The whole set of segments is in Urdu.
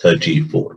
34।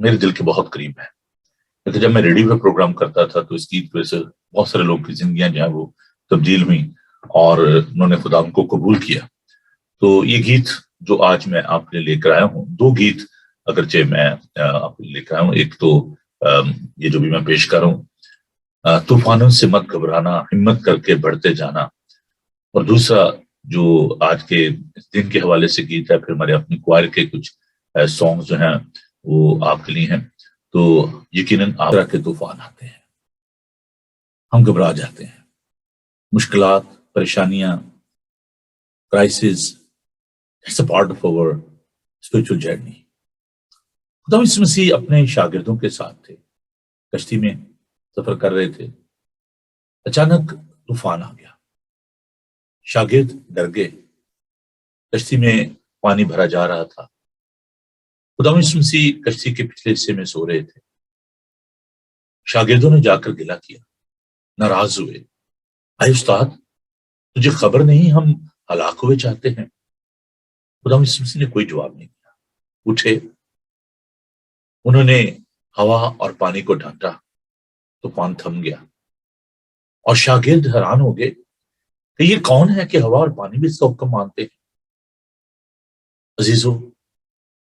میرے دل کے بہت قریب ہے، کیونکہ جب میں ریڈیو پہ پروگرام کرتا تھا تو اس گیت کی وجہ سے بہت سارے لوگوں کی زندگیاں جو ہیں وہ تبدیل ہوئیں اور انہوں نے خدا ان کو قبول کیا. تو یہ گیت جو آج میں آپ کے لیے لے کر آیا ہوں، دو گیت اگرچہ میں آپ کو لے کر آیا ہوں. ایک تو یہ جو بھی میں پیش کر رہا ہوں، طوفانوں سے مت گھبرانا، ہمت کر کے بڑھتے جانا، اور دوسرا جو آج کے دن کے حوالے سے گیت ہے، پھر ہمارے اپنی کوائر کے کچھ سانگ جو ہیں وہ آپ کے لیے ہیں. تو یقیناً طرح کے طوفان آتے ہیں، ہم گھبرا جاتے ہیں، مشکلات، پریشانیاں، crisis, it's a part of our spiritual journey. خدا یسوع مسیح اپنے شاگردوں کے ساتھ تھے، کشتی میں سفر کر رہے تھے، اچانک طوفان آ گیا، شاگرد ڈر گئے، کشتی میں پانی بھرا جا رہا تھا. خدا یسوع مسیح کشتی کے پچھلے حصے میں سو رہے تھے. شاگردوں نے جا کر گلہ کیا، ناراض ہوئے، اے استاد تجھے خبر نہیں ہم ہلاک ہوئے چاہتے ہیں؟ خدا یسوع مسیح نے کوئی جواب نہیں دیا، اٹھے، انہوں نے ہوا اور پانی کو ڈھانٹا، طوفان تھم گیا، اور شاگرد حیران ہو گئے کہ یہ کون ہے کہ ہوا اور پانی بھی اس کا حکم مانتے ہیں. عزیزو،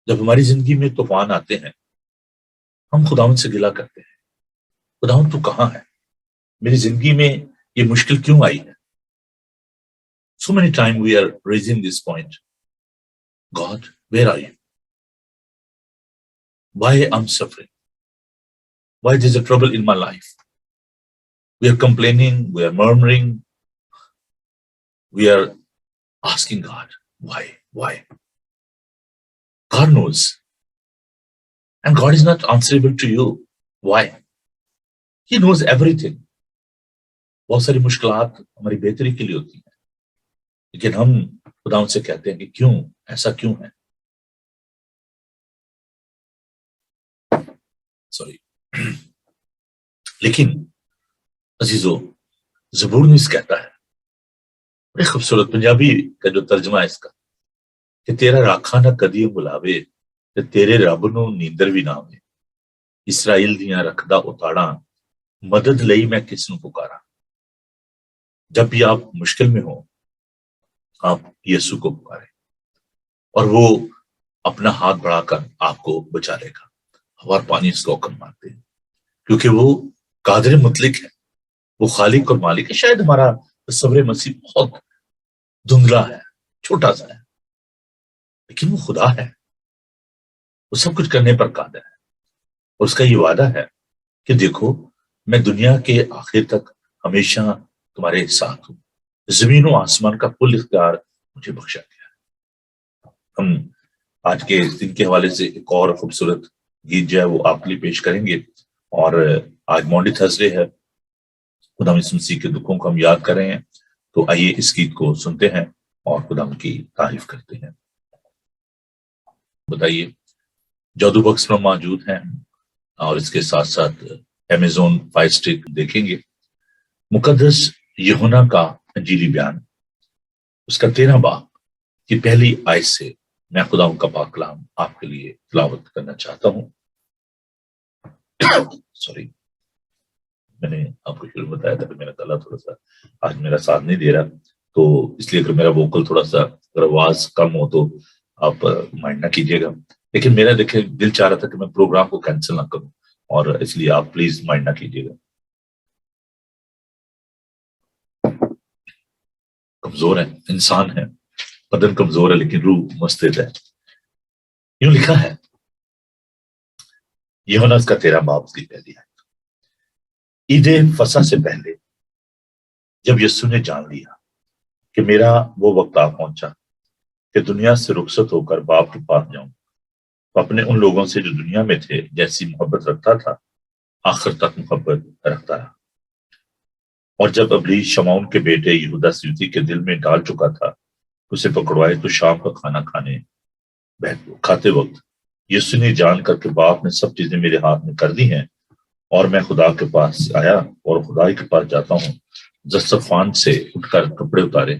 جب ہماری زندگی میں طوفان آتے ہیں ہم خداوند سے گلہ کرتے ہیں، خداوند تو کہاں ہے؟ میری زندگی میں یہ مشکل کیوں آئی ہے؟ So many times we are raising this point. God, where are you? Why I'm suffering? Why there's a trouble in my life? We are complaining, we are murmuring, we are asking God, why? Why? God knows. And God is not answerable to you. Why? He knows everything. بہت ساری مشکلات ہماری بہتری کے لیے ہوتی ہیں، لیکن ہم خدا ان سے کہتے ہیں کہ کیوں ایسا کیوں ہے؟ سوری. لیکن عزیزو، زبور نیز کہتا ہے، بڑی خوبصورت پنجابی کا جو ترجمہ ہے اس کا، کہ تیرا راکھا نہ کدی بلاوے تے تیرے رب نو نیندر بھی نہ آوے، اسرائیل دیاں رکھدا اتاڑاں، مدد لئی میں کس نو پکارا. جب بھی آپ مشکل میں ہو آپ یسوع کو پکاریں اور وہ اپنا ہاتھ بڑھا کر آپ کو بچا لے گا. ہوا اور پانی اس کا حکم مانتے ہیں کیونکہ وہ قادر مطلق ہے، وہ خالق اور مالک ہے. شاید ہمارا تصور مسیح بہت دھندلا ہے، چھوٹا سا ہے، لیکن وہ خدا ہے، وہ سب کچھ کرنے پر قادر ہے. اور اس کا یہ وعدہ ہے کہ دیکھو میں دنیا کے آخر تک ہمیشہ تمہارے ساتھ ہوں، زمین و آسمان کا کل اختیار مجھے بخشا گیا. ہم آج کے دن کے حوالے سے ایک اور خوبصورت گیت جو ہے وہ آپ کے لیے پیش کریں گے، اور آج مونڈی تھرسڈے ہے، خدا یسوع مسیح کے دکھوں کو ہم یاد کر رہے ہیں. تو آئیے اس گیت کو سنتے ہیں اور خدا کی تعریف کرتے ہیں. بتائیے، جادو باکس میں موجود ہیں اور اس کے ساتھ ساتھ امیزون فائر اسٹک دیکھیں گے. مقدس یوحنا کا انجیلی بیان، اس کا 13 باب کی پہلی آیت سے میں خدا کا پاک کلام آپ کے لیے تلاوت کرنا چاہتا ہوں. سوری، میں نے آپ کو شروع بتایا تھا کہ میرا گلا تھوڑا سا آج میرا ساتھ نہیں دے رہا، تو اس لیے اگر میرا ووکل تھوڑا سا اگر آواز کم ہو تو آپ مائنڈ نہ کیجیے گا. لیکن میرا دیکھیں دل چاہ رہا تھا کہ میں پروگرام کو کینسل نہ کروں، اور اس لیے آپ پلیز مائنڈ نہ کیجیے گا. کمزور ہے، انسان ہے، بدن کمزور ہے لیکن روح مستعد ہے. یوں لکھا ہے یوحنا کا 13 باب کی پہلی آیت، عید فصح سے پہلے جب یسوع نے جان لیا کہ میرا وہ وقت آ پہنچا کہ دنیا سے رخصت ہو کر باپ کے پاس جاؤں، تو اپنے ان لوگوں سے جو دنیا میں تھے جیسی محبت رکھتا تھا آخر تک محبت رکھتا رہا. اور جب ابلیس شمعون کے بیٹے یہودا سیوتی کے دل میں ڈال چکا تھا اسے پکڑوائے، تو شام کا کھانا کھاتے وقت یسوع نے جان کر کے باپ نے سب چیزیں میرے ہاتھ میں کر دی ہیں اور میں خدا کے پاس آیا اور خدا کے پاس جاتا ہوں، دسترخوان سے اٹھ کر کپڑے اتارے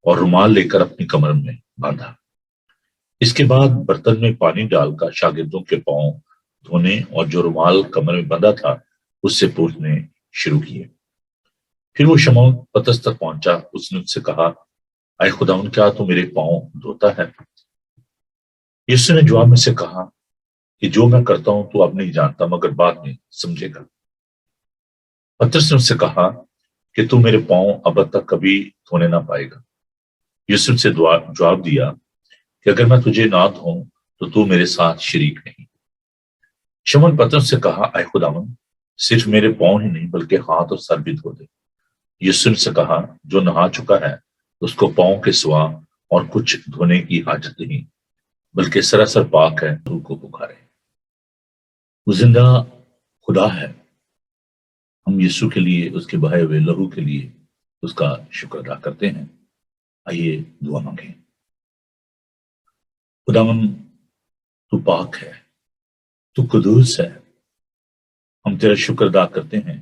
اور رومال لے کر اپنی کمر میں باندھا. اس کے بعد برتن میں پانی ڈال کر شاگردوں کے پاؤں دھونے اور جو رومال کمر میں بندھا تھا اس سے پوچھنے شروع کیے۔ پھر وہ شمعون پترس تک پہنچا، اس نے اس سے کہا، اے خداوند، کیا تو میرے پاؤں دھوتا ہے؟ یسوع نے جواب میں سے کہا کہ جو میں کرتا ہوں تو اب نہیں جانتا، مگر بعد میں سمجھے گا۔ پترس نے اس سے کہا کہ تو میرے پاؤں اب تک کبھی دھونے نہ پائے گا۔ یوسف سے جواب دیا کہ اگر میں تجھے نہ دھوؤں تو میرے ساتھ شریک نہیں۔ شمعون پترس سے کہا، اے خداوند، صرف میرے پاؤں ہی نہیں بلکہ ہاتھ اور سر بھی دھو دے۔ یوسف سے کہا، جو نہا چکا ہے اس کو پاؤں کے سوا اور کچھ دھونے کی حاجت نہیں، بلکہ سراسر پاک ہے، روح کو پکارے۔ وہ زندہ خدا ہے۔ ہم یسوع کے لیے، اس کے بہائے ہوئے لہو کے لیے اس کا شکر ادا کرتے ہیں۔ آئیے دعا مانگیں۔ خداوند، تو پاک ہے، تو قدوس ہے، ہم تیرا شکر ادا کرتے ہیں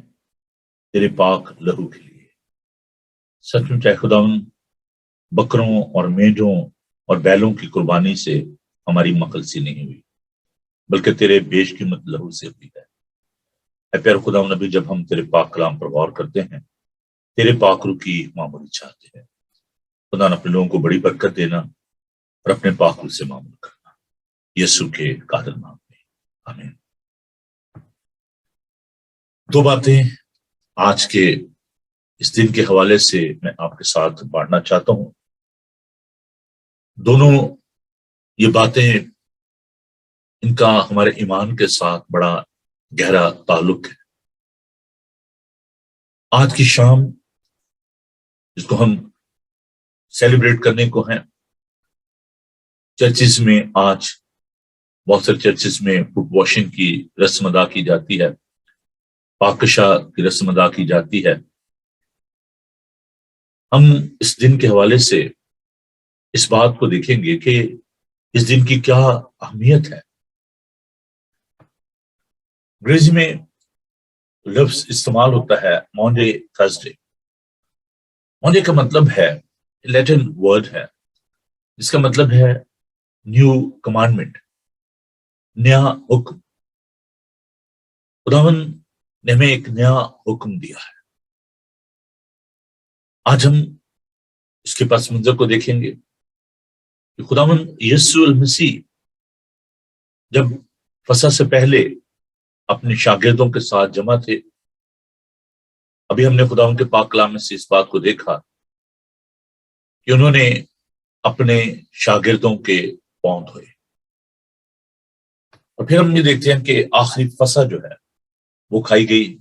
تیرے پاک لہو کے لیے۔ سچ میں چاہے خداوند بکروں اور مینڈوں اور بیلوں کی قربانی سے ہماری مخلصی نہیں ہوئی، بلکہ تیرے بیش قیمت لہو سے ہوئی ہے۔ اے پیارے خداوند، نبی، جب ہم تیرے پاک کلام پر غور کرتے ہیں، تیرے پاک روح کی معمولی چاہتے ہیں، خدا نے اپنے لوگوں کو بڑی برکت دینا اور اپنے پاک روح سے معمول کرنا، یسوع کے قادر نام میں، آمین۔ دو باتیں آج کے اس دن کے حوالے سے میں آپ کے ساتھ بانٹنا چاہتا ہوں۔ دونوں یہ باتیں، ان کا ہمارے ایمان کے ساتھ بڑا گہرا تعلق ہے۔ آج کی شام جس کو ہم سیلیبریٹ کرنے کو ہیں، چرچز میں آج بہت سارے چرچز میں فٹ واشنگ کی رسم ادا کی جاتی ہے، پاکشا کی رسم ادا کی جاتی ہے۔ ہم اس دن کے حوالے سے اس بات کو دیکھیں گے کہ اس دن کی کیا اہمیت ہے۔ انگریزی میں لفظ استعمال ہوتا ہے مانڈے تھرسڈے۔ مانڈے کا مطلب ہے، لیٹن ورڈ ہے، جس کا مطلب ہے نیو کمانڈمنٹ، نیا حکم۔ خداوند نے ہمیں ایک نیا حکم دیا ہے۔ آج ہم اس کے پس منظر کو دیکھیں گے کہ خداوند یسوع المسیح جب فصح سے پہلے اپنے شاگردوں کے ساتھ جمع تھے، ابھی ہم نے خداوند کے پاک کلام میں سے اس بات کو دیکھا کہ انہوں نے اپنے شاگردوں کے پاؤں دھوئے، اور پھر ہم یہ دیکھتے ہیں کہ آخری فصح جو ہے وہ کھائی گئی،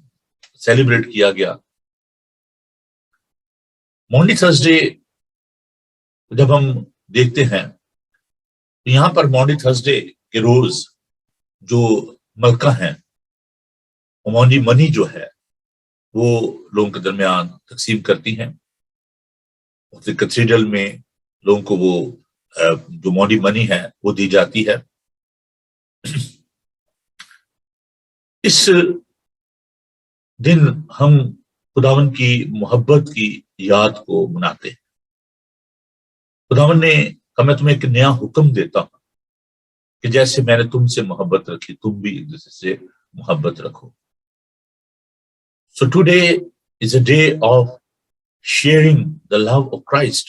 سیلیبریٹ کیا گیا۔ مونڈی تھرسڈے جب ہم دیکھتے ہیں تو یہاں پر مونڈی تھرسڈے کے روز جو ملکہ ہیں، مونڈی منی جو ہے وہ لوگوں کے درمیان تقسیم کرتی ہیں۔ کیتھیڈرل میں لوگوں کو وہ جو مونڈی منی ہے وہ دی جاتی ہے۔ اس دن ہم خداوند کی محبت کی یاد کو مناتے ہیں۔ خداوند نے کہا، میں تمہیں ایک نیا حکم دیتا ہوں کہ جیسے میں نے تم سے محبت رکھی تم بھی ایک دوسرے سے محبت رکھو۔ So today is a day of sharing the love of Christ۔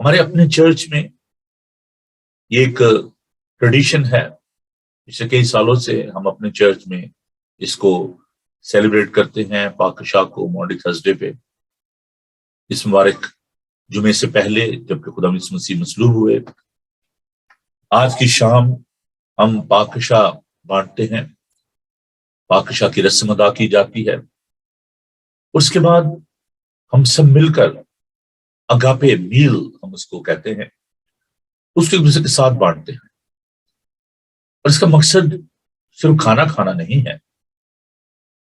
ہمارے اپنے چرچ میں یہ ایک ٹریڈیشن ہے، پچھلے کئی سالوں سے ہم اپنے چرچ میں اس کو سیلیبریٹ کرتے ہیں، پاکشاہ کو مونڈی تھرسڈے پہ، اس مبارک جمعے سے پہلے جبکہ خدا یسوع مسیح مصلوب ہوئے۔ آج کی شام ہم پاکشاہ بانٹتے ہیں، پاکشاہ کی رسم ادا کی جاتی ہے۔ اس کے بعد ہم سب مل کر اگاپے میل ہم اس کو کہتے ہیں، اس کو ایک دوسرے کے ساتھ بانٹتے ہیں۔ اور اس کا مقصد صرف کھانا کھانا نہیں ہے،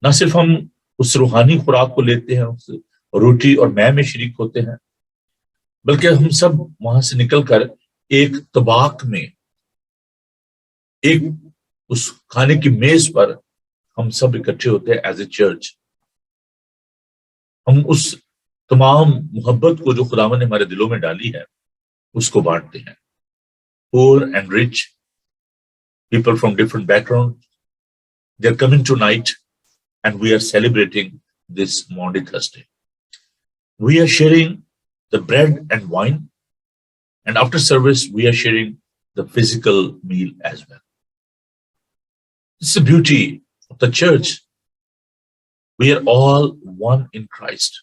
نہ صرف ہم اس روحانی خوراک کو لیتے ہیں، اس روٹی اور مے میں شریک ہوتے ہیں، بلکہ ہم سب وہاں سے نکل کر ایک طباق میں، ایک اس کھانے کی میز پر ہم سب اکٹھے ہوتے ہیں ایز اے چرچ۔ ہم اس تمام محبت کو جو خداوند نے ہمارے دلوں میں ڈالی ہے اس کو بانٹتے ہیں، poor and rich. people from different backgrounds. They're coming tonight and we are celebrating this Maundy Thursday. We are sharing the bread and wine, and after service, we are sharing the physical meal as well. It's the beauty of the church. We are all one in Christ.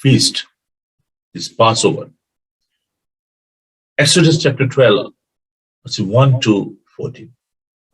feast, this Passover. Exodus chapter 12, verse 1 to 14.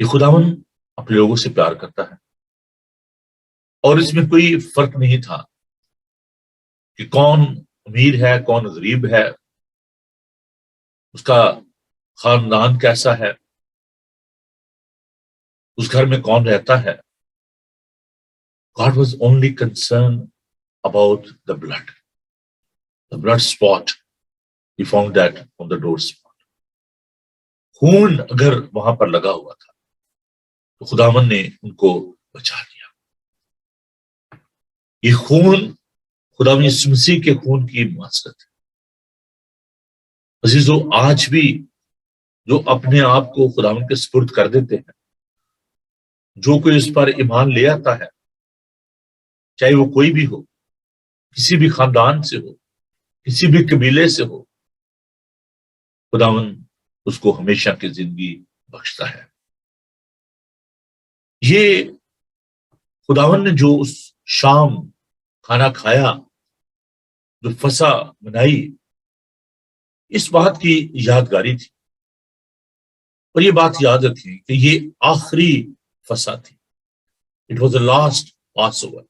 یہ خداون اپنے لوگوں سے پیار کرتا ہے، اور اس میں کوئی فرق نہیں تھا کہ کون امیر ہے کون غریب ہے، اس کا خاندان کیسا ہے، اس گھر میں کون رہتا ہے۔ God was only concerned about the blood spot. He found that on the door spot. خون اگر وہاں پر لگا ہوا تھا تو خداوند نے ان کو بچا لیا۔ یہ خون خداوند یسوع مسیح کے خون کی مماثلت ہے۔ عزیزو، آج بھی جو اپنے آپ کو خداوند کے سپرد کر دیتے ہیں، جو کوئی اس پر ایمان لے آتا ہے، چاہے وہ کوئی بھی ہو، کسی بھی خاندان سے ہو، کسی بھی قبیلے سے ہو، خداوند اس کو ہمیشہ کی زندگی بخشتا ہے۔ یہ خداوند نے جو اس شام کھانا کھایا، جو فسح منائی، اس بات کی یادگاری تھی۔ اور یہ بات یاد رکھیں کہ یہ آخری فسح تھی۔ It was the last pass over.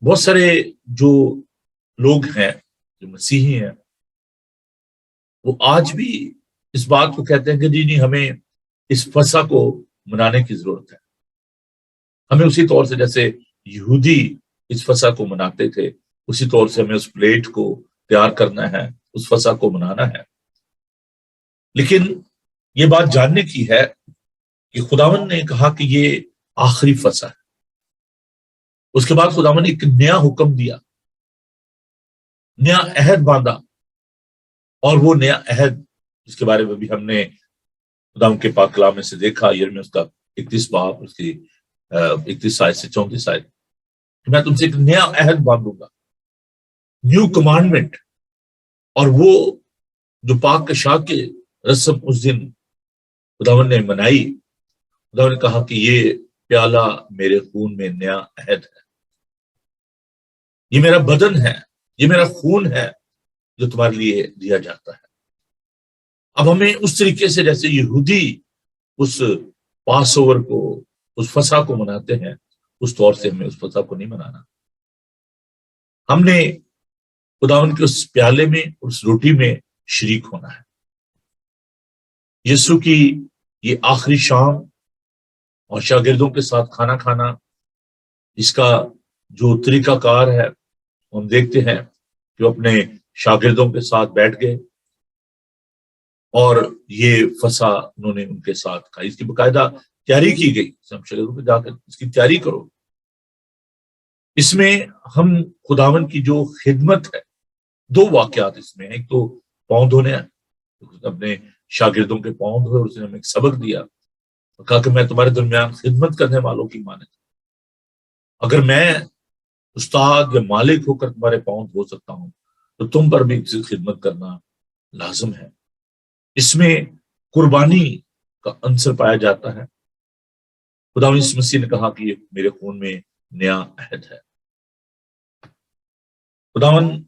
بہت سارے جو لوگ ہیں جو مسیحی ہیں، وہ آج بھی اس بات کو کہتے ہیں کہ جی نہیں، ہمیں اس فسح کو منانے کی ضرورت ہے۔ ہمیں اسی طور سے جیسے یہودی اس فسح کو مناتے تھے، اسی طور سے ہمیں اس پلیٹ کو تیار کرنا ہے، اس فسح کو منانا ہے۔ لیکن یہ بات جاننے کی ہے کہ خداوند نے کہا کہ یہ آخری فسح ہے۔ اس کے بعد خداوند نے ایک نیا حکم دیا، نیا عہد باندھا، اور وہ نیا عہد جس کے بارے میں بھی ہم نے خداوند کے پاک کلام میں سے دیکھا، یرمیہ اس کا 31 باب، اس کی 31 آیت سے 34 آیت، کہ میں تم سے ایک نیا عہد باندھوں گا، نیو کمانڈمنٹ۔ اور وہ جو پاک کشا کے رسم اس دن خداوند نے منائی، خداوند نے کہا کہ یہ پیالہ میرے خون میں نیا عہد ہے، یہ میرا بدن ہے، یہ میرا خون ہے جو تمہارے لیے دیا جاتا ہے۔ اب ہمیں اس طریقے سے جیسے یہودی اس پاس اوور کو، اس فسح کو مناتے ہیں، اس طور سے ہمیں اس فسح کو نہیں منانا۔ ہم نے خداوند کے اس پیالے میں، اس روٹی میں شریک ہونا ہے۔ یسوع کی یہ آخری شام اور شاگردوں کے ساتھ کھانا کھانا، اس کا جو طریقہ کار ہے، ہم دیکھتے ہیں کہ وہ اپنے شاگردوں کے ساتھ بیٹھ گئے اور یہ فسح انہوں نے ان کے ساتھ کھائی۔ اس کی باقاعدہ تیاری کی گئی، ہم شاگردوں پہ جا کر اس کی تیاری کرو۔ اس میں ہم خداوند کی جو خدمت ہے، دو واقعات اس میں ہیں۔ ایک تو پاؤں دھونے، اپنے شاگردوں کے پاؤں دھوئے، اور اس نے ہمیں ایک سبق دیا، کہا کہ میں تمہارے درمیان خدمت کرنے والوں کی مانند، اگر میں استاد یا مالک ہو کر تمہارے پاؤں دھو سکتا ہوں تو تم پر بھی خدمت کرنا لازم ہے۔ اس میں قربانی کا عنصر پایا جاتا ہے۔ خداوند یسوع مسیح نے کہا کہ یہ میرے خون میں نیا عہد ہے۔ خداوند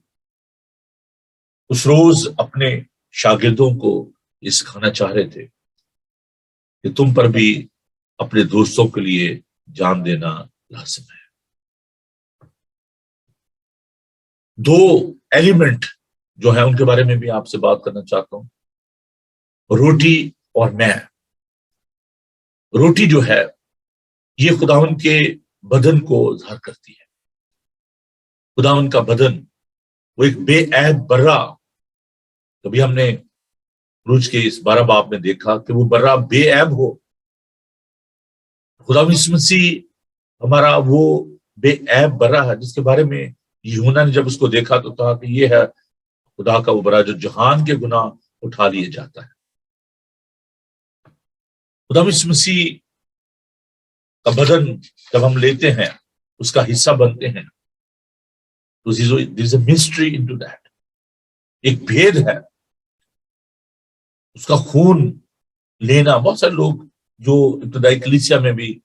اس روز اپنے شاگردوں کو یہ سکھانا چاہ رہے تھے کہ تم پر بھی اپنے دوستوں کے لیے جان دینا لازم ہے۔ دو ایلیمنٹ جو ہیں ان کے بارے میں بھی آپ سے بات کرنا چاہتا ہوں، روٹی اور میں۔ روٹی جو ہے یہ خداوند کے بدن کو ظاہر کرتی ہے۔ خداوند کا بدن وہ ایک بے عیب برہ، کبھی ہم نے روز کے اس 12 باب میں دیکھا کہ وہ برہ بے عیب ہو۔ خداوند یسوع مسیح ہمارا وہ بے عیب برہ ہے جس کے بارے میں یوحنا نے جب اس کو دیکھا تو کہا کہ یہ ہے خدا کا وہ برہ جو جہان کے گناہ اٹھا لیے جاتا ہے۔ خداوند یسوع مسیح کا بدن جب ہم لیتے ہیں، اس کا حصہ بنتے ہیں، تو there is a mystery into that، ایک بھید ہے اس کا خون لینا۔ بہت سارے لوگ جو ابتدائی کلیسیا میں بھی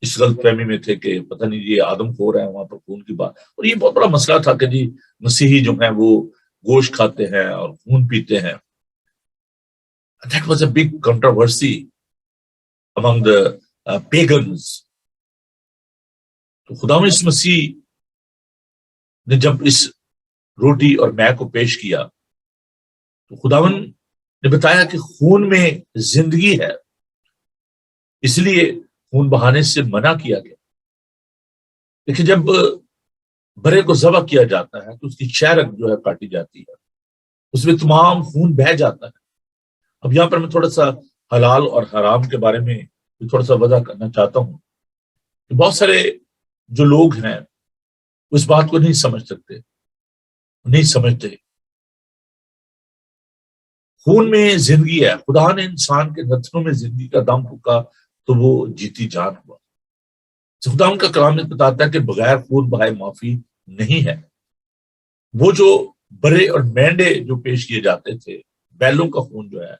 اس غلط فہمی میں تھے کہ پتہ نہیں یہ آدم خور ہے، وہاں پر خون کی بات، اور یہ بہت بڑا مسئلہ تھا کہ جی مسیحی جو ہیں وہ گوشت کھاتے ہیں اور خون پیتے ہیں۔ That was a big controversy among the pagans. تو خدا اس مسیح نے جب اس روٹی اور مے کو پیش کیا تو خداون نے بتایا کہ خون میں زندگی ہے، اس لیے خون بہانے سے منع کیا گیا. لیکن جب برے کو ذبح کیا جاتا ہے تو اس کی چہرک جو ہے کاٹی جاتی ہے، اس میں تمام خون بہہ جاتا ہے. اب یہاں پر میں تھوڑا سا حلال اور حرام کے بارے میں تھوڑا سا وضاح کرنا چاہتا ہوں کہ بہت سارے جو لوگ ہیں اس بات کو نہیں سمجھ سکتے، نہیں سمجھتے. خون میں زندگی ہے. خدا نے انسان کے نتنوں میں زندگی کا دم پھونکا تو وہ جیتی جان ہوا. خدا ان کا کلام بتاتا ہے کہ بغیر خون بہائے معافی نہیں ہے. وہ جو برے اور مینڈے جو پیش کیے جاتے تھے، بیلوں کا خون جو ہے،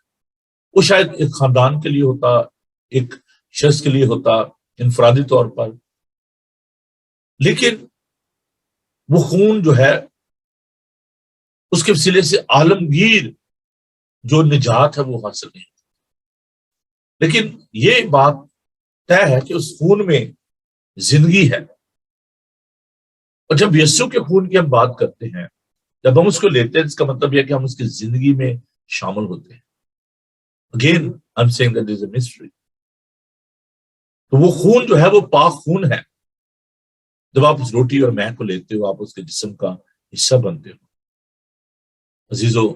وہ شاید ایک خاندان کے لیے ہوتا، ایک شخص کے لیے ہوتا انفرادی طور پر، لیکن وہ خون جو ہے اس کے وسیلے سے عالمگیر جو نجات ہے وہ حاصل نہیں. لیکن یہ بات طے ہے کہ اس خون میں زندگی ہے. اور جب یسوع کے خون کی ہم بات کرتے ہیں، جب ہم اس کو لیتے ہیں، اس کا مطلب یہ کہ ہم اس کی زندگی میں شامل ہوتے ہیں. Again I'm saying that there is a mystery. تو وہ خون جو ہے وہ پاک خون ہے. جب آپ اس روٹی اور مے کو لیتے ہو، آپ اس کے جسم کا حصہ بنتے ہو. عزیزو،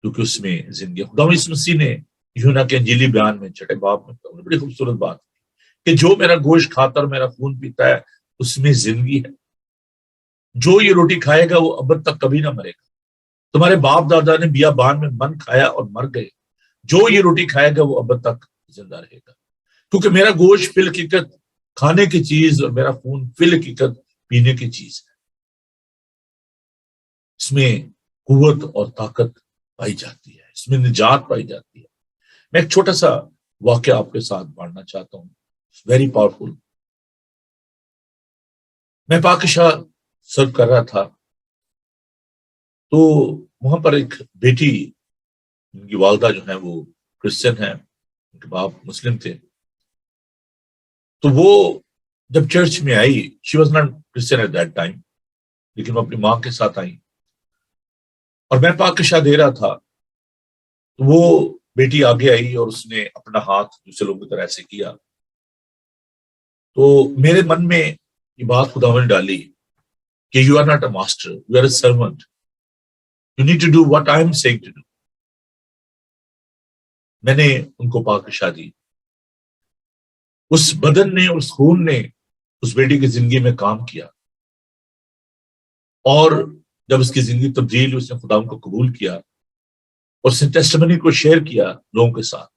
کیونکہ اس میں زندگی. خدا یسوع مسیح نے یوحنا کے انجیلی بیان میں 6 باب میں بڑی خوبصورت بات کہ جو میرا گوشت کھاتا اور میرا خون پیتا ہے اس میں زندگی ہے. جو یہ روٹی کھائے گا وہ ابد تک کبھی نہ مرے گا. تمہارے باپ دادا نے بیابان میں من کھایا اور مر گئے. جو یہ روٹی کھائے گا وہ ابد تک زندہ رہے گا. کیونکہ میرا گوشت فی الحقیقت کھانے کی چیز اور میرا خون فی الحقیقت پینے کی چیز ہے. اس میں قوت اور طاقت پائی جاتی ہے، اس میں نجات پائی جاتی ہے. میں ایک چھوٹا سا واقعہ آپ کے ساتھ بانٹنا چاہتا ہوں، ویری پاورفل. میں پاکشاہ سرو کر رہا تھا تو وہاں پر ایک بیٹی، ان کی والدہ جو ہیں وہ کرسچن ہیں، ان کے باپ مسلم تھے. تو وہ جب چرچ میں آئی، she was not Christian at that time, لیکن وہ اپنی ماں کے ساتھ آئی اور میں پاکشاہ دے رہا تھا. تو وہ بیٹی آگے آئی اور اس نے اپنا ہاتھ دوسرے لوگوں کی طرح ایسے کیا. تو میرے من میں یہ بات خدا نے ڈالی کہ you are not a master, you are a servant, you need to do what I am saying to do. میں نے ان کو پاکشاہ دی. اس بدن نے، اس خون نے اس بیٹی کی زندگی میں کام کیا، اور جب اس کی زندگی تبدیل، اس نے خدا ان کو قبول کیا اور اس نے ٹیسٹمنی کو شیئر کیا لوگوں کے ساتھ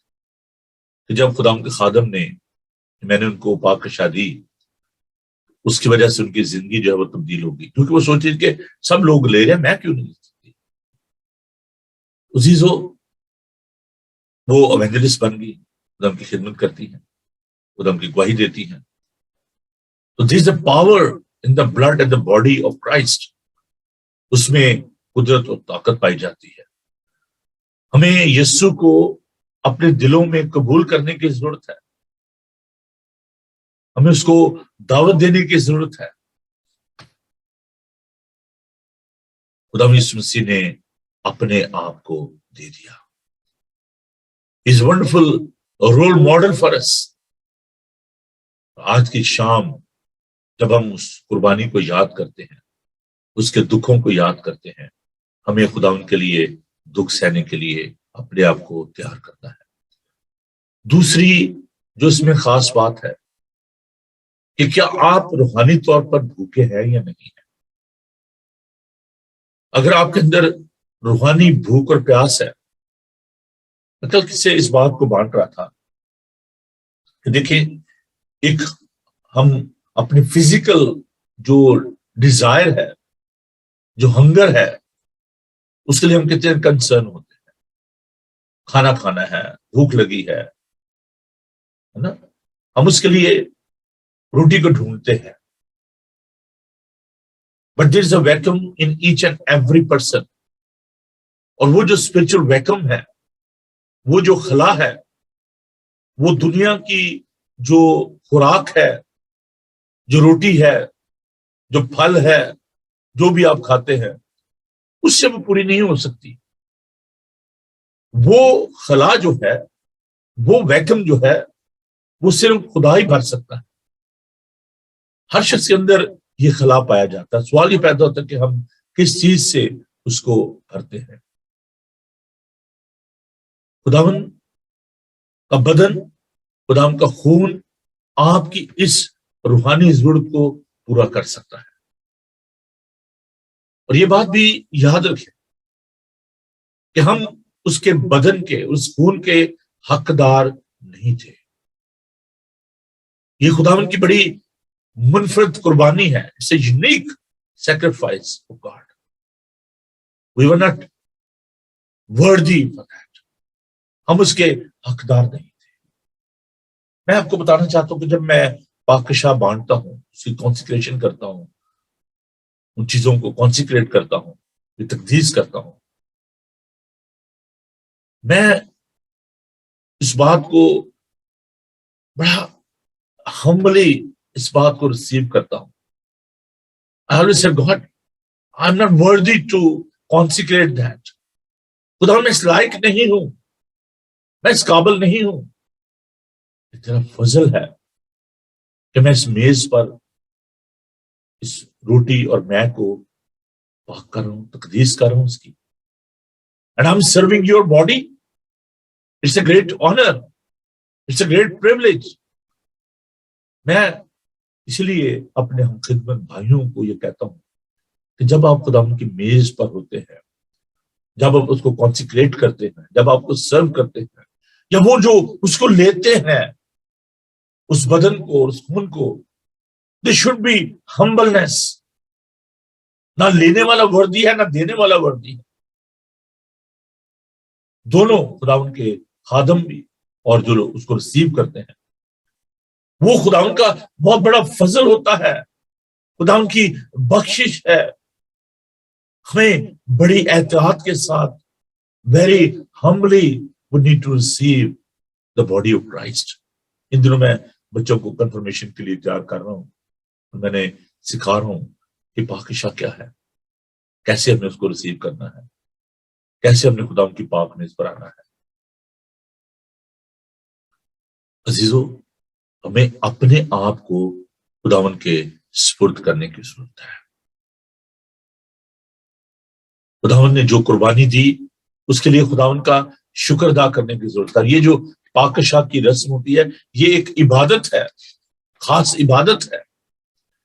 کہ جب خدا ان کے خادم نے، میں نے ان کو پاکشاہ دی، اس کی وجہ سے ان کی زندگی جو ہے وہ تبدیل ہوگی. کیونکہ وہ سوچی کہ سب لوگ لے رہے ہیں، میں کیوں نہیں لے سکتی. عزیزو، وہ ایونجلسٹ بن گئی، خدا کی خدمت کرتی ہیں، خدا کی گواہی دیتی ہیں. تو there is a power in the blood and the body of Christ. اس میں قدرت اور طاقت پائی جاتی ہے. ہمیں یسوع کو اپنے دلوں میں قبول کرنے کی ضرورت ہے. ہمیں اس کو دعوت دینے کی ضرورت ہے. خدا یسوع مسیح نے اپنے آپ کو دے دیا. Is wonderful role model for us. آج کی شام جب ہم اس قربانی کو یاد کرتے ہیں، اس کے دکھوں کو یاد کرتے ہیں، ہمیں خدا ان کے لیے دکھ سہنے کے لیے اپنے آپ کو تیار کرنا ہے. دوسری جو اس میں خاص بات ہے کہ کیا آپ روحانی طور پر بھوکے ہیں یا نہیں ہیں. اگر آپ کے اندر روحانی بھوک اور پیاس ہے، میں کل سے اس بات کو بانٹ رہا تھا کہ دیکھیں، ایک ہم اپنی فزیکل جو ڈیزائر ہے، جو ہنگر ہے، اس کے لیے ہم کتنے کنسرن ہوتے ہیں. کھانا کھانا ہے، بھوک لگی ہے نا، ہم اس کے لیے روٹی کو ڈھونڈتے ہیں. But there is a vacuum in each and every person. اور وہ جو اسپرچل ویکم ہے، وہ جو خلا ہے، وہ دنیا کی جو خوراک ہے، جو روٹی ہے، جو پھل ہے، جو بھی آپ کھاتے ہیں، اس سے وہ پوری نہیں ہو سکتی. وہ خلا جو ہے، وہ ویکم جو ہے، وہ صرف خدا ہی بھر سکتا ہے. ہر شخص کے اندر یہ خلا پایا جاتا ہے. سوال یہ پیدا ہوتا ہے کہ ہم کس چیز سے اس کو بھرتے ہیں. خداوند کا بدن، خداوند کا خون آپ کی اس روحانی ضرورت کو پورا کر سکتا ہے. اور یہ بات بھی یاد رکھیں کہ ہم اس کے بدن کے، اس خون کے حقدار نہیں تھے. یہ خداوند کی بڑی منفرد قربانی ہے. It's a unique sacrifice of God. We were not worthy for that. ہم اس کے حقدار نہیں تھے. میں آپ کو بتانا چاہتا ہوں کہ جب میں پاکشاہ بانٹتا ہوں، اس کی کانسیکریشن کرتا ہوں، ان چیزوں کو کانسیکریٹ کرتا ہوں، تقدیس کرتا ہوں، میں اس بات کو بڑا ہمبلی اس بات کو ریسیو کرتا ہوں. I always say, God, I'm not worthy to consecrate that. خدا میں اس لائق نہیں ہوں، میں اس قابل نہیں ہوں. تیرا فضل ہے کہ میں اس میز پر اس روٹی اور میں کو پاک کر رہا ہوں، تقدیس کر رہا ہوں اس کی. And I'm serving your body. It's a great honor. It's a great privilege. میں اس لیے اپنے ہم خدمت بھائیوں کو یہ کہتا ہوں کہ جب آپ خدا کی میز پر ہوتے ہیں، جب آپ اس کو کانسیکریٹ کرتے ہیں، جب آپ کو سرو کرتے ہیں، یا وہ جو اس کو لیتے ہیں، اس بدن کو اور اس خون کو، there should be humbleness. نہ لینے والا وردی ہے، نہ دینے والا وردی ہے. دونوں خداوند کے خادم بھی اور جو لوگ اس کو ریسیو کرتے ہیں، وہ خداوند کا بہت بڑا فضل ہوتا ہے، خداوند کی بخشش ہے. ہمیں بڑی احتیاط کے ساتھ very humbly we need to receive the body of Christ. ان دنوں میں بچوں کو کنفرمیشن کے لیے تیار کر رہا ہوں. میں نے سکھا رہا ہوں کہ پاکشاہ کیا ہے، کیسے ہمیں اس کو ریسیو کرنا ہے، کیسے ہم نے خداوند کی پاک میز پر آنا ہے. عزیزو، ہمیں اپنے آپ کو خداوند کے سپرد کرنے کی ضرورت ہے. خداوند نے جو قربانی دی اس کے لیے خداوند کا شکر ادا کرنے کی ضرورت ہے. یہ جو پاکشاہ کی رسم ہوتی ہے، یہ ایک عبادت ہے، خاص عبادت ہے.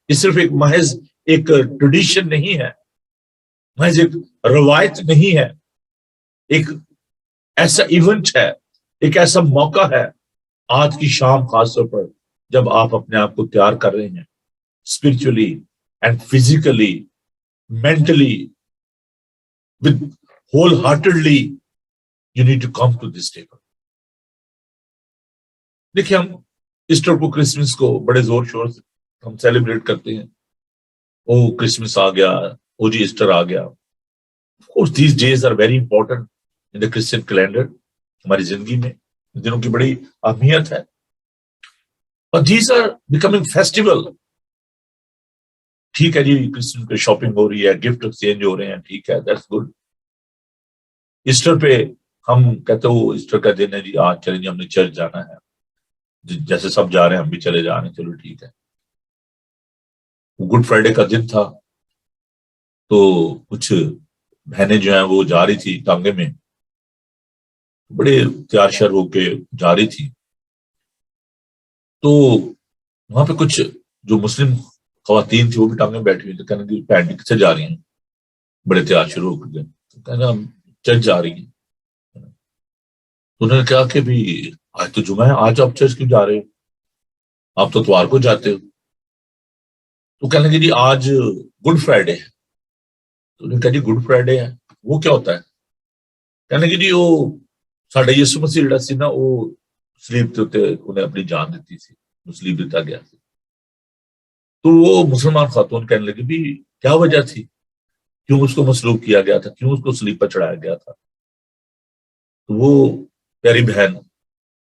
یہ صرف ایک محض ایک ٹریڈیشن نہیں ہے، محض ایک روایت نہیں ہے. ایک ایسا ایونٹ ہے، ایک ایسا موقع ہے آج کی شام، خاص طور پر جب آپ اپنے آپ کو تیار کر رہے ہیں spiritually and physically, mentally, with wholeheartedly, you need to come to this table. دیکھیں، ہم ایسٹر کو، کرسمس کو بڑے زور شور سے ہم سیلیبریٹ کرتے ہیں. او کرسمس آ گیا، او جی ایسٹر آ گیا. Of course, these days are very important in the Christian calendar. ہماری زندگی میں ان دنوں کی بڑی اہمیت ہے. But these are becoming festival. ٹھیک ہے جی، کرسمس پہ شاپنگ ہو رہی ہے، گفٹ ایکسچینج ہو رہے ہیں، ٹھیک ہے، دیٹس گڈ. ایسٹر پہ ہم کہتے ہیں وہ ایسٹر کا دن ہے جی، آج چلیں جی ہم نے چرچ جانا ہے، جیسے سب جا رہے ہیں ہم بھی چلے جا رہے ہیں، چلو ٹھیک ہے. گڈ فرائیڈے کا دن تھا تو کچھ بہنیں جو ہیں وہ جا رہی تھی ٹانگے میں، بڑے تیار شر ہو کے جا رہی تھی. تو وہاں پہ کچھ جو مسلم خواتین تھی وہ بھی ٹانگے میں بیٹھی ہوئی تھی. کہنے کی بہن کسے جا رہی ہیں، بڑے تیار شر ہو کے. کہنا ہم چرچ جا رہی ہیں. تو انہوں نے کہا کہ بھی آج تو جمعہ ہے، آج آپ چرچ کیوں جا رہے ہو، آپ تو اتوار کو جاتے ہو. تو کہنے لگے جی آج گڈ فرائیڈے ہے. تو انہوں نے کہا جی گڈ فرائیڈے ہے، وہ کیا ہوتا ہے؟ کہنے لگے جی وہ ساڈا یسوع مسیح جڑا سی نا، وہ صلیب تے اوتے انہیں اپنی جان دیتی سی، صلیب دتا گیا سی. تو وہ مسلمان خاتون کہنے لگی بھی کیا وجہ تھی، کیوں اس کو مصلوب کیا گیا تھا، کیوں اس کو صلیب پر چڑھایا گیا تھا؟ تو وہ پیاری بہن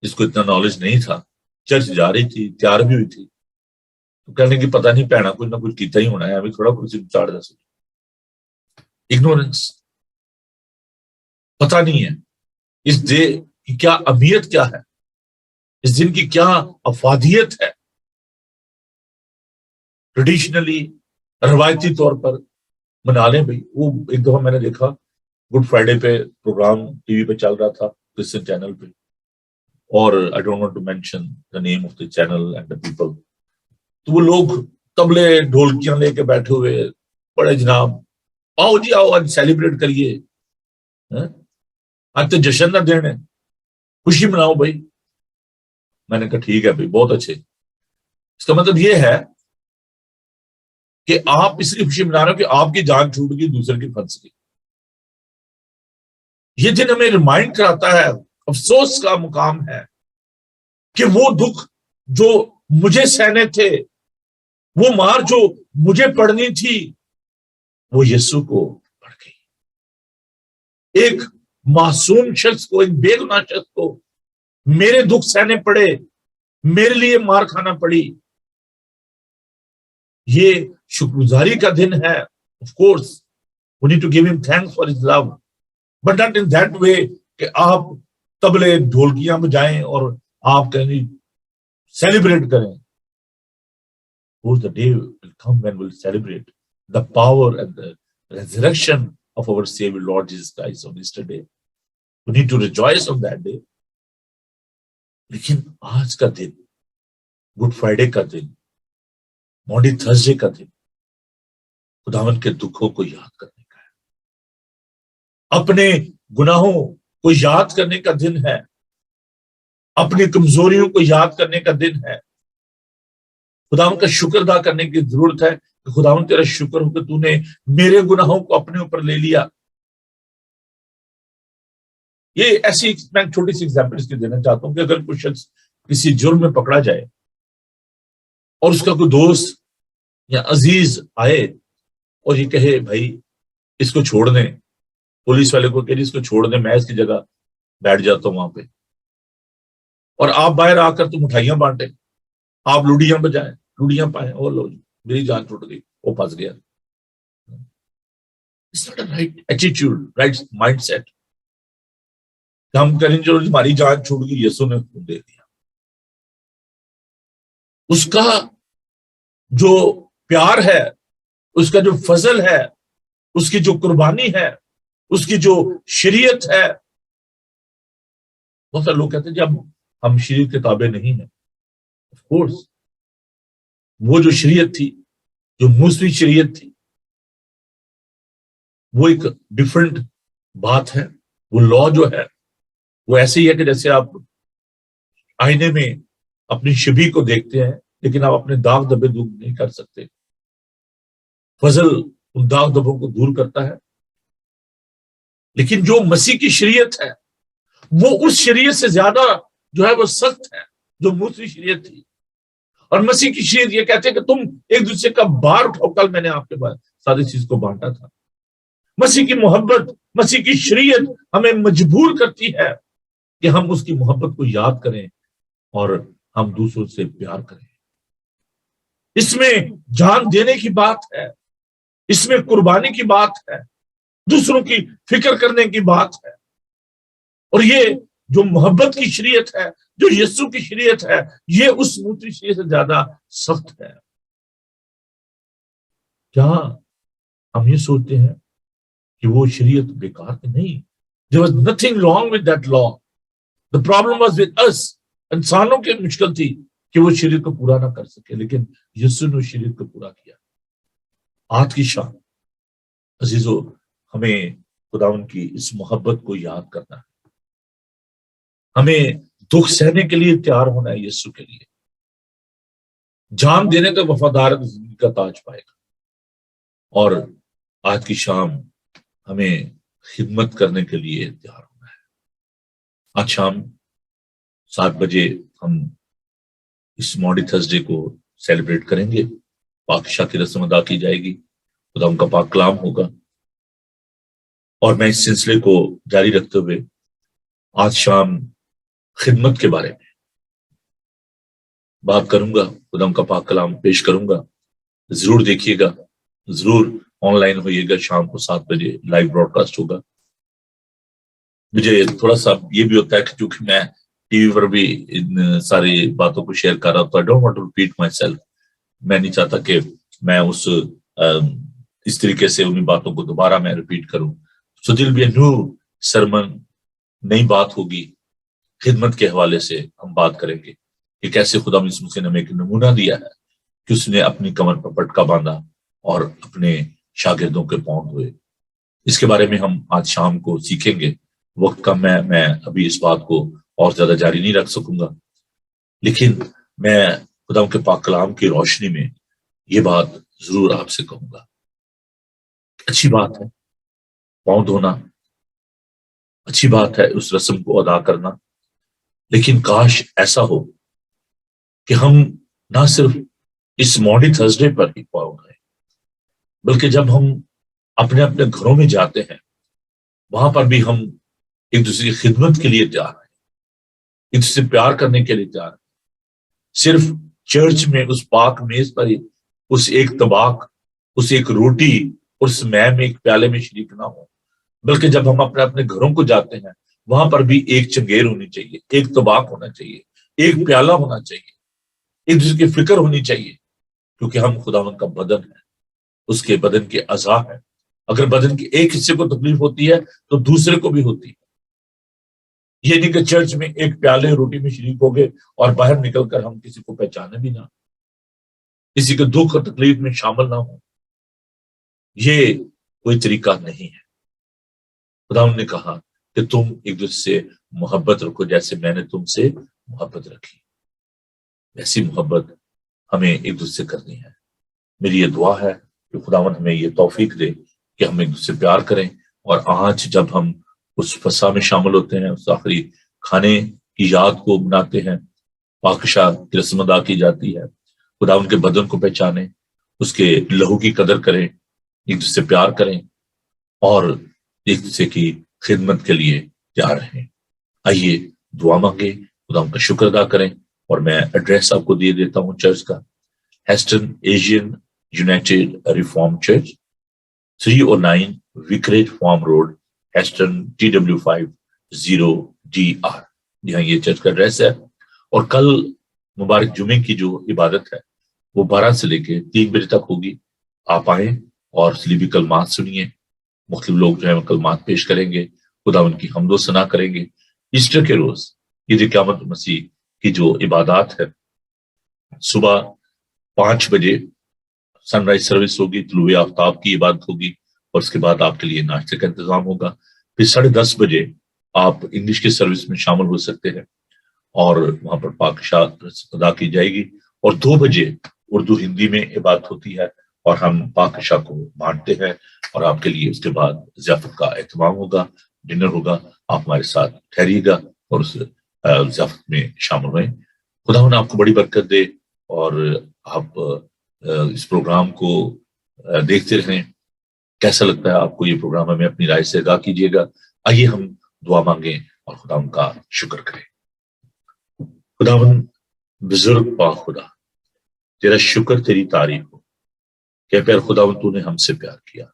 جس کو اتنا نالج نہیں تھا، چرچ جا رہی تھی، تیار بھی ہوئی تھی، تو کہنے کی پتہ نہیں پینا کچھ نہ کچھ کیتا ہی ہونا ہے، ابھی تھوڑا کچھ چاڑ دس، اگنورنس، پتہ نہیں ہے اس ڈے کی کیا اہمیت کیا ہے، اس دن کی کیا افادیت ہے۔ ٹریڈیشنلی، روایتی طور پر منا لیں بھائی۔ وہ ایک دفعہ میں نے دیکھا گڈ فرائیڈے پہ پروگرام ٹی وی پہ چل رہا تھا، کرسچن چینل پہ، اور I don't want to mention the name of the channel and the people, تو وہ لوگ تبلے ڈھولکیاں لے کے بیٹھے ہوئے، بڑے جناب آؤ جی آؤ آج سیلیبریٹ کریے، آج تو جشن نہ دین ہے، خوشی مناؤ بھائی۔ میں نے کہا ٹھیک ہے بھائی، بہت اچھے۔ اس کا مطلب یہ ہے کہ آپ اس لیے خوشی منا رہے ہو کہ آپ کی جان چھوٹ گئی، دوسرے کی پھنس گئی۔ یہ دن ہمیں ریمائنڈ کراتا ہے، افسوس کا مقام ہے کہ وہ دکھ جو مجھے سہنے تھے، وہ مار جو مجھے پڑنی تھی، وہ یسوع کو پڑ گئی۔ ایک معصوم شخص کو، ایک بے گناہ شخص کو میرے دکھ سہنے پڑے، میرے لیے مار کھانا پڑی۔ یہ شکرگزاری کا دن ہے۔ of course we need to give him thanks for his love, but not in that way کہ آپ تبلے ڈھولکیاں بجائیں اور آپ کہیں سیلیبریٹ کریں۔ The day will come when we'll celebrate the power and the resurrection of our Savior Lord Jesus Christ on Easter Day. We need to rejoice on that day. لیکن آج کا دن، گڈ فرائیڈے کا دن، مونڈی تھرسڈے کا دن، خداوند کے دکھوں کو یاد کرنے کا ہے، اپنے گناہوں کو یاد کرنے کا دن ہے، اپنی کمزوریوں کو یاد کرنے کا دن ہے، خداوند کا شکر ادا کرنے کی ضرورت ہے کہ خداوند تیرا شکر ہو کہ تو نے میرے گناہوں کو اپنے اوپر لے لیا۔ یہ ایسی میں چھوٹی سی ایگزامپل اس کی دینا چاہتا ہوں کہ اگر کوئی شخص کسی جرم میں پکڑا جائے اور اس کا کوئی دوست یا عزیز آئے اور یہ کہے بھائی اس کو چھوڑ دیں، پولیس والے کو کہ اس کو چھوڑ دیں، میں اس کی جگہ بیٹھ جاتا ہوں وہاں پہ، اور آپ باہر آ کر تو مٹھائیاں بانٹیں، آپ لوڈیاں بجائیں، لوڈیاں پائیں، اور لو جی میری جان چھوٹ گئی، وہ پھنس گیا۔ It's not a right attitude, right mind set. ہم کریں جو ہماری جان چھوٹ گئی، یسوع نے خون دے دیا۔ اس کا جو پیار ہے، اس کا جو فضل ہے، اس کی جو قربانی ہے، اس کی جو شریعت ہے۔ بہت سارے لوگ کہتے ہیں جب ہم شریعت کے تابع نہیں ہیں۔ آف کورس وہ جو شریعت تھی، جو موسوی شریعت تھی، وہ ایک ڈیفرنٹ بات ہے۔ وہ لا جو ہے وہ ایسے ہی ہے کہ جیسے آپ آئینے میں اپنی شبیہ کو دیکھتے ہیں لیکن آپ اپنے داغ دھبے دور نہیں کر سکتے۔ فضل ان داغ دھبوں کو دور کرتا ہے، لیکن جو مسیح کی شریعت ہے وہ اس شریعت سے زیادہ جو ہے وہ سخت ہے جو موسوی شریعت تھی۔ اور مسیح کی شریعت یہ کہتے ہیں کہ تم ایک دوسرے کا بار اٹھاؤ۔ کل میں نے آپ کے بعد ساری چیز کو بانٹا تھا۔ مسیح کی محبت، مسیح کی شریعت ہمیں مجبور کرتی ہے کہ ہم اس کی محبت کو یاد کریں اور ہم دوسروں سے پیار کریں۔ اس میں جان دینے کی بات ہے، اس میں قربانی کی بات ہے، دوسروں کی فکر کرنے کی بات ہے۔ اور یہ جو محبت کی شریعت ہے، جو یسوع کی شریعت ہے، یہ اس موسوی شریعت سے زیادہ سخت ہے۔ کیا ہم یہ سوچتے ہیں کہ وہ شریعت بیکار نہیں؟ There was nothing wrong with that law. The problem was with us. انسانوں کی مشکل تھی کہ وہ شریعت کو پورا نہ کر سکے، لیکن یسوع نے شریعت کو پورا کیا۔ آج کی شام عزیزو، ہمیں خداوند کی اس محبت کو یاد کرنا ہے، ہمیں دکھ سہنے کے لیے تیار ہونا ہے یسوع کے لیے، جان دینے کا وفادار زندگی کا تاج پائے گا۔ اور آج کی شام ہمیں خدمت کرنے کے لیے تیار ہونا ہے۔ آج شام 7 بجے ہم اس مونڈی تھرسڈے کو سیلیبریٹ کریں گے، پاکشاہ کی رسم ادا کی جائے گی، خدا ان کا پاک کلام ہوگا، اور میں اس سلسلے کو جاری رکھتے ہوئے آج شام خدمت کے بارے میں بات کروں گا، خدا کا پاک کلام پیش کروں گا. ضرور دیکھیے گا، ضرور آن لائن ہوئیے گا. شام کو 7 بجے لائیو براڈ کاسٹ ہوگا. مجھے تھوڑا سا یہ بھی ہوتا ہے کہ چونکہ میں ٹی وی پر بھی ان ساری باتوں کو شیئر کر رہا ہوں، تو I don't want to repeat myself. میں نہیں چاہتا کہ میں اس طریقے سے انہیں باتوں کو دوبارہ میں ریپیٹ کروں. So there will be a new sermon، نئی بات ہوگی. خدمت کے حوالے سے ہم بات کریں گے کہ کیسے خدا یسوع مسیح نے ہمیں ایک نمونہ دیا ہے کہ اس نے اپنی کمر پر پٹکا باندھا اور اپنے شاگردوں کے پاؤں دھوئے. اس کے بارے میں ہم آج شام کو سیکھیں گے. وقت کم ہے، میں ابھی اس بات کو اور زیادہ جاری نہیں رکھ سکوں گا، لیکن میں خدا کے پاک کلام کی روشنی میں یہ بات ضرور آپ سے کہوں گا. اچھی بات ہے پاؤں دھونا، اچھی بات ہے اس رسم کو ادا کرنا، لیکن کاش ایسا ہو کہ ہم نہ صرف اس ماڈی تھرسڈے پر ہی پاؤں دھوئیں، بلکہ جب ہم اپنے اپنے گھروں میں جاتے ہیں وہاں پر بھی ہم ایک دوسرے کی خدمت کے لیے تیار ہیں، ایک دوسرے سے پیار کرنے کے لیے تیار ہیں. صرف چرچ میں اس پاک میز پر ہی اس ایک طباق، اس ایک روٹی، اس میں ایک پیالے میں شریک نہ ہو، بلکہ جب ہم اپنے اپنے گھروں کو جاتے ہیں وہاں پر بھی ایک چنگیر ہونی چاہیے، ایک طباق ہونا چاہیے، ایک پیالہ ہونا چاہیے، ایک دوسرے کی فکر ہونی چاہیے، کیونکہ ہم خداوند کا بدن ہے، اس کے بدن کے اعضاء ہیں. اگر بدن کے ایک حصے کو تکلیف ہوتی ہے تو دوسرے کو بھی ہوتی ہے. یہ نہیں کہ چرچ میں ایک پیالے روٹی میں شریک ہو گئے اور باہر نکل کر ہم کسی کو پہچانے بھی نہ، کسی کے دکھ اور تکلیف میں شامل نہ ہوں. یہ کوئی طریقہ نہیں ہے. خدا نے کہا کہ تم ایک دوسرے سے محبت رکھو جیسے میں نے تم سے محبت رکھی. ایسی محبت ہمیں ایک دوسرے سے کرنی ہے. میری یہ دعا ہے کہ خداوند ہمیں یہ توفیق دے کہ ہم ایک دوسرے سے پیار کریں. اور آج جب ہم اس فسا میں شامل ہوتے ہیں، اس آخری کھانے کی یاد کو مناتے ہیں، پاکشاہ کی رسم ادا کی جاتی ہے، خداوند کے بدن کو پہچانیں، اس کے لہو کی قدر کریں، ایک دوسرے سے پیار کریں اور ایک دوسرے کی خدمت کے لیے تیار رہیں. آئیے دعا مانگے، خداوند کا شکر ادا کریں. اور میں ایڈریس آپ کو دے دیتا ہوں چرچ کا. Heston Asian United Reform Church, 309 Vicarage Farm Road, Heston TW50DR. یہاں یہ چرچ کا ایڈریس ہے. اور کل مبارک جمعے کی جو عبادت ہے وہ 12 سے لے کے 3 بجے تک ہوگی. آپ آئیں اور صلیبی کلمات سنیے. مختلف لوگ جو ہیں کلمات پیش کریں گے، خدا ان کی حمد و ثنا کریں گے. ایسٹر کے روز عید قیامت مسیح کی جو عبادات ہے، صبح 5 بجے سن رائز سروس ہوگی، طلوع آفتاب کی عبادت ہوگی، اور اس کے بعد آپ کے لیے ناشتے کا انتظام ہوگا. پھر 10:30 بجے آپ انگلش کے سروس میں شامل ہو سکتے ہیں اور وہاں پر پاکشاہ ادا کی جائے گی. اور 2 بجے اردو ہندی میں عبادت ہوتی ہے اور ہم پاکشاہ کو بانٹتے ہیں. اور آپ کے لیے اس کے بعد ضیافت کا اہتمام ہوگا، ڈنر ہوگا. آپ ہمارے ساتھ ٹھہریے گا اور اس ضیافت میں شامل ہوئیں. خدا آپ کو بڑی برکت دے اور آپ اس پروگرام کو دیکھتے رہیں. کیسا لگتا ہے آپ کو یہ پروگرام؟ ہمیں اپنی رائے سے آگاہ کیجیے گا. آئیے ہم دعا مانگیں اور خدا ان کا شکر کریں. خداوند بزرگ پاک خدا، تیرا شکر، تیری تعریف ہو کہ پیار خداوند تو نے ہم سے پیار کیا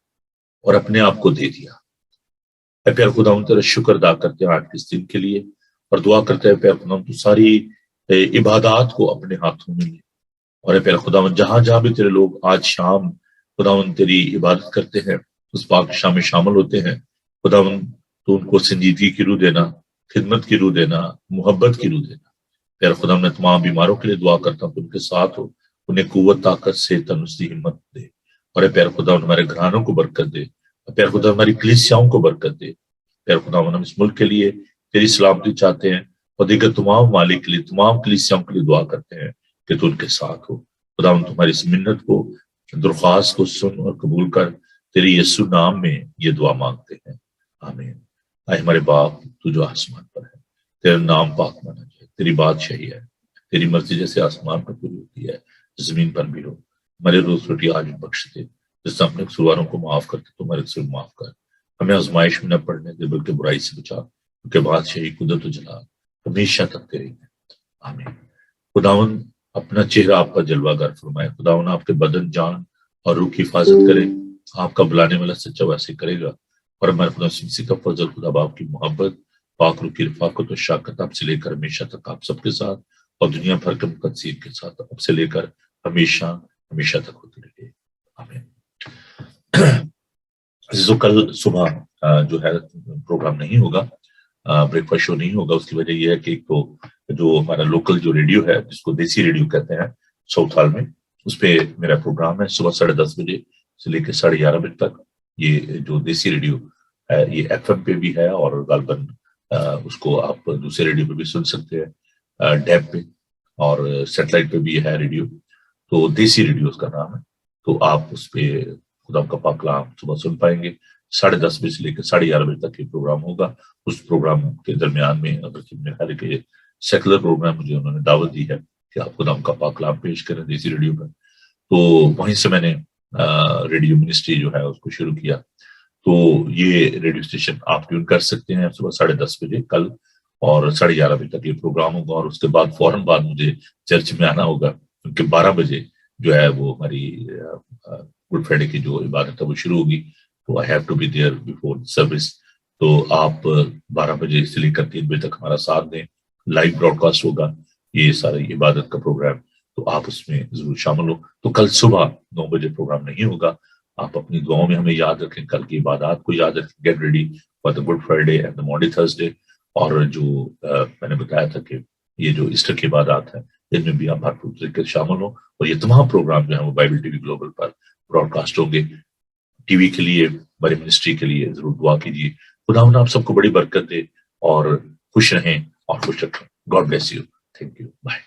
اور اپنے آپ کو دے دیا. اے پیار خداوند تیرا شکر ادا کرتے ہیں آج کے اس دن کے لیے، اور دعا کرتے ہیں پیار خداوند تو ساری عبادات کو اپنے ہاتھوں میں لے. اور اے پیار خداوند جہاں جہاں بھی تیرے لوگ آج شام خداوند تیری عبادت کرتے ہیں، اس پاک شام میں شامل ہوتے ہیں، خداوند تو ان کو سنجیدگی کی روح دینا، خدمت کی روح دینا، محبت کی روح دینا. پیار خدا میں تمام بیماروں کے لیے دعا کرتا ہوں کہ ان کے ساتھ ہو، انہیں قوت، طاقت سے تندرستی، ہمت دے. اور اے پیار خدا ہمارے گھرانوں کو برکت دے. پیار خدا ہماری کلیسیاؤں کو برکت دے. پیار خدا ہم اس ملک کے لیے تیری سلامتی چاہتے ہیں اور دیگر تمام مالک کے لیے، تمام کلیسیاؤں کے لیے دعا کرتے ہیں کہ تو ان کے ساتھ ہو. خدا تمہاری اس منت کو، درخواست کو سن اور قبول کر. تیری یسوع نام میں یہ دعا مانگتے ہیں، آمین. اے ہمارے باپ تو جو آسمان پر ہے، تیرا نام پاک مانا جائے. تیری بادشاہی ہے، تیری مرضی جیسے آسمان پر پوری ہوتی ہے زمین پر بھی ہو. ہمارے روز روٹی آج بخش دے، جس سے اپنے قصورواروں کو معاف کرتے تو ہمارے قصور معاف کر. ہمیں آزمائش میں نہ پڑنے دے بلکہ برائی سے بچا، کیونکہ بادشاہی، قدرت و جلال ہمیشہ تک تیری ہے، آمین۔ خداون اپنا چہرہ آپ پر جلوہ گر فرمائے، خداون آپ کے بدن، جان اور روح کی حفاظت کرے، آپ کا بلانے والا سچا ویسے کرے گا، اور ہمارے خدا مسیح کا فضل، خدا باپ کی محبت، پاک روح کی رفاقت و شفقت آپ سے لے کر ہمیشہ تک آپ سب کے ساتھ اور دنیا بھر کے مقدسین کے ساتھ اب سے لے کر ہمیشہ ہمیشہ تک ہوتی رہے، آمین۔ عزیزو، کل صبح جو ہے پروگرام نہیں ہوگا، بریک فاسٹ شو نہیں ہوگا۔ اس کی وجہ یہ ہے کہ ایک تو جو ہمارا لوکل جو ریڈیو ہے، جس کو دیسی ریڈیو کہتے ہیں ساؤتھ ہال میں، اس پہ میرا پروگرام ہے صبح 10:30 بجے سے لے کے 11:30 بجے تک۔ یہ جو دیسی ریڈیو ہے یہ ایف ایم پہ بھی ہے، اور غالباً اس کو آپ دوسرے ریڈیو پہ بھی سن سکتے ہیں، ڈیب پہ اور سیٹلائٹ پہ بھی ہے ریڈیو، تو دیسی ریڈیو اس کا نام ہے۔ تو آپ اس پہ خدا کا پاک کلام صبح سن پائیں گے۔ 10:30 بجے سے لے کے 11:30 بجے تک یہ پروگرام ہوگا۔ اس پروگرام کے درمیان میں اگر میرے خیال ہے کہ سیکولر پروگرام مجھے انہوں نے دعوت دی ہے کہ آپ خدا کا پاک کلام پیش کریں دیسی ریڈیو پر، تو وہیں سے میں نے ریڈیو منسٹری جو ہے اس کو شروع کیا۔ تو یہ ریڈیو اسٹیشن آپ ٹیون کر سکتے ہیں صبح 10:30 بجے کل، اور 11:30 بجے تک یہ پروگرام ہوگا، اور اس کے بعد فوراً بعد مجھے چرچ میں آنا ہوگا، کیونکہ 12 بجے جو ہے وہ ہماری گڈ فرائیڈے کی جو عبادت ہے وہ شروع ہوگی، تو I have to be there before service. تو آپ 12 بجے سے لے کر 3 بجے تک ہمارا ساتھ دیں، لائیو براڈ کاسٹ ہوگا یہ ساری عبادت کا پروگرام، تو آپ اس میں ضرور شامل ہو۔ تو کل صبح 9 بجے پروگرام نہیں ہوگا، آپ اپنی دعاؤں میں ہمیں یاد رکھیں، کل کی عبادات کو یاد رکھیں، get ready for the Good Friday and the Maundy Thursday. اور جو میں نے بتایا تھا کہ یہ جو ایسٹر کی عبادات ہیں ان میں بھی آپ بھرپور طریقے سے شامل ہوں، اور یہ تمام پروگرام جو ہیں وہ بائبل ٹی وی گلوبل پر براڈ کاسٹ ہوں گے۔ ٹی وی کے لیے، بڑی منسٹری کے لیے ضرور دعا کیجیے۔ خداوند آپ سب کو بڑی برکت دے اور خوش رہیں اور خوش رکھیں۔ God bless you, thank you, bye.